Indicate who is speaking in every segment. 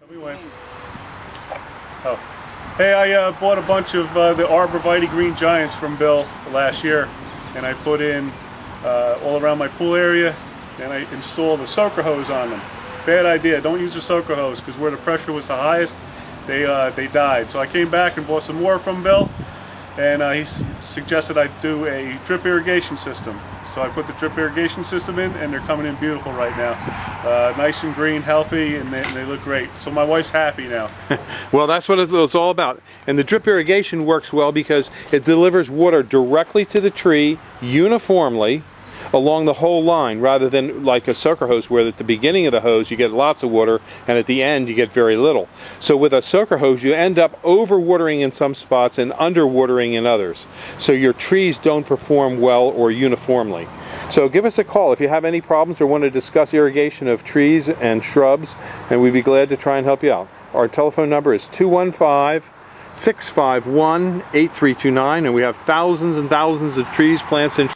Speaker 1: We went. Oh. Hey, I bought a bunch of the Arborvitae Green Giants from Bill last year, and I put in all around my pool area, and I installed a soaker hose on them. Bad idea. Don't use a soaker hose, because where the pressure was the highest, they died. So I came back and bought some more from Bill, and he suggested I do a drip irrigation system. So I put the drip irrigation system in, and they're coming in beautiful right now. Nice and green, healthy, and they look great. So my wife's happy now.
Speaker 2: Well, that's what it's all about. And the drip irrigation works well because it delivers water directly to the tree uniformly along the whole line, rather than like a soaker hose where at the beginning of the hose you get lots of water and at the end you get very little. So with a soaker hose you end up overwatering in some spots and underwatering in others. So your trees don't perform well or uniformly. So give us a call if you have any problems or want to discuss irrigation of trees and shrubs, and we'd be glad to try and help you out. Our telephone number is 215-651-8329, and we have thousands and thousands of trees, plants, and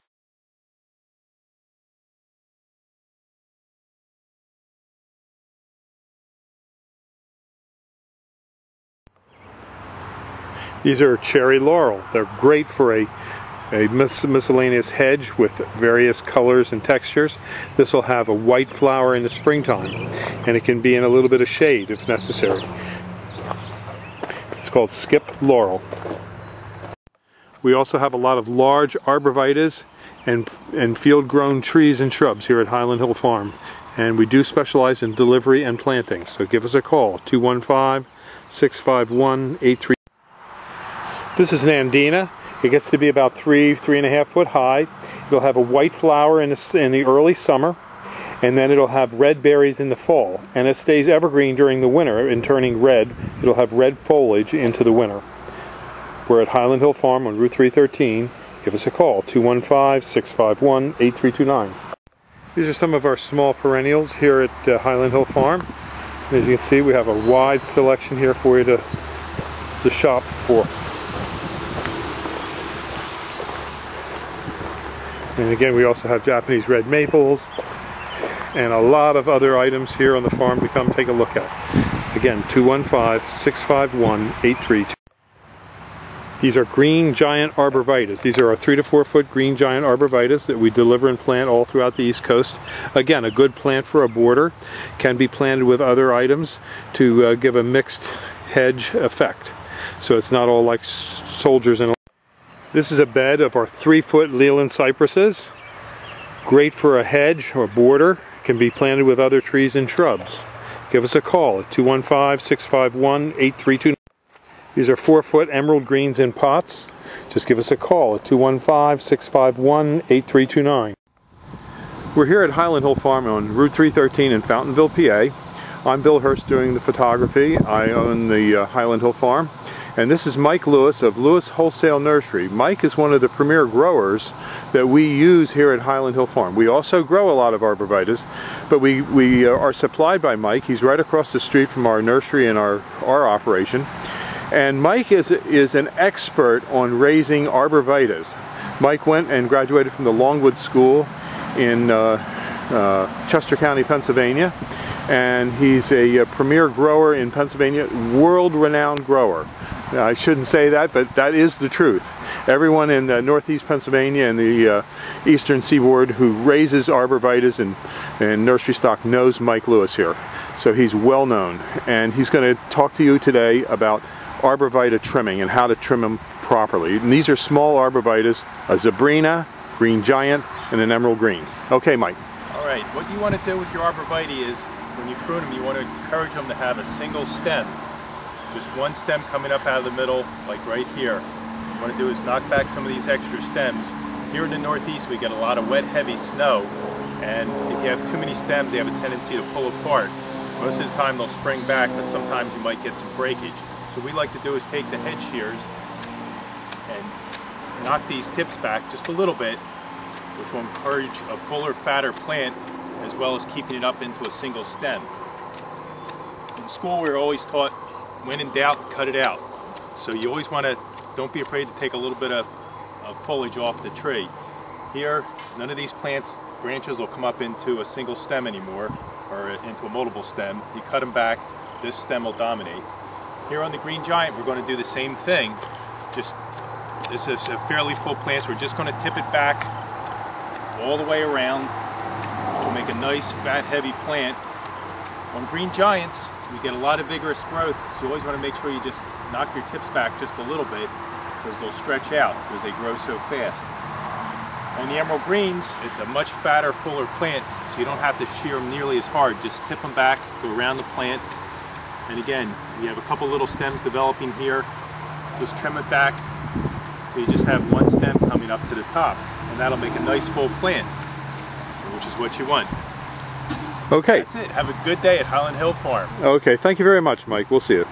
Speaker 2: these are cherry laurel. They're great for a miscellaneous hedge with various colors and textures. This will have a white flower in the springtime, and it can be in a little bit of shade if necessary. It's called skip laurel. We also have a lot of large arborvitaes and field-grown trees and shrubs here at Highland Hill Farm, and we do specialize in delivery and planting. So give us a call, 215-651-8329. This is an andina. It gets to be about 3.5 foot high. It'll have a white flower in the early summer, and then it'll have red berries in the fall. And it stays evergreen during the winter, and turning red. It'll have red foliage into the winter. We're at Highland Hill Farm on Route 313. Give us a call, 215-651-8329. These are some of our small perennials here at Highland Hill Farm. As you can see, we have a wide selection here for you to shop for. And again, we also have Japanese red maples and a lot of other items here on the farm to come take a look at. Again, 215-651-8329. These are green giant arborvitaes. These are our 3 to 4 foot green giant arborvitaes that we deliver and plant all throughout the East Coast. Again, a good plant for a border. Can be planted with other items to give a mixed hedge effect. So it's not all like soldiers and. This is a bed of our 3-foot Leland cypresses. Great for a hedge or border. Can be planted with other trees and shrubs. Give us a call at 215-651-8329. These are 4-foot emerald greens in pots. Just give us a call at 215-651-8329. We're here at Highland Hill Farm on Route 313 in Fountainville, PA. I'm Bill Hurst doing the photography. I own the Highland Hill Farm. And this is Mike Lewis of Lewis Wholesale Nursery. Mike is one of the premier growers that we use here at Highland Hill Farm. We also grow a lot of arborvitaes, but we are supplied by Mike. He's right across the street from our nursery and our operation. And Mike is an expert on raising arborvitaes. Mike went and graduated from the Longwood School in Chester County, Pennsylvania. And he's a premier grower in Pennsylvania, world-renowned grower. I shouldn't say that, but that is the truth. Everyone in northeast Pennsylvania and the eastern seaboard who raises arborvitaes and nursery stock knows Mike Lewis here. So he's well known. And he's going to talk to you today about arborvitae trimming and how to trim them properly. And these are small arborvitaes, a Zebrina, green giant, and an emerald green. Okay, Mike.
Speaker 3: All right, what you want to do with your arborvitae is, when you prune them, you want to encourage them to have a single stem. Just one stem coming up out of the middle, like right here. What you want to do is knock back some of these extra stems. Here in the Northeast, we get a lot of wet, heavy snow, and if you have too many stems, they have a tendency to pull apart. Most of the time, they'll spring back, but sometimes you might get some breakage. So what we like to do is take the hedge shears and knock these tips back just a little bit, which will encourage a fuller, fatter plant, as well as keeping it up into a single stem. In school, we were always taught, when in doubt, cut it out. So you always want to, don't be afraid to take a little bit of foliage off the tree. Here, none of these plants, branches will come up into a single stem anymore, or into a multiple stem. You cut them back, this stem will dominate. Here on the green giant, we're going to do the same thing. This is a fairly full plant, so we're just going to tip it back all the way around, which will make a nice, fat, heavy plant. On green giants, we get a lot of vigorous growth, so you always want to make sure you just knock your tips back just a little bit, because they'll stretch out because they grow so fast. On the emerald greens, it's a much fatter, fuller plant, so you don't have to shear them nearly as hard. Just tip them back, go around the plant, and again, we have a couple little stems developing here. Just trim it back, so you just have one stem coming up to the top, and that'll make a nice full plant, which is what you want.
Speaker 2: Okay.
Speaker 3: That's it. Have a good day at Highland Hill Farm.
Speaker 2: Okay, thank you very much, Mike. We'll see you.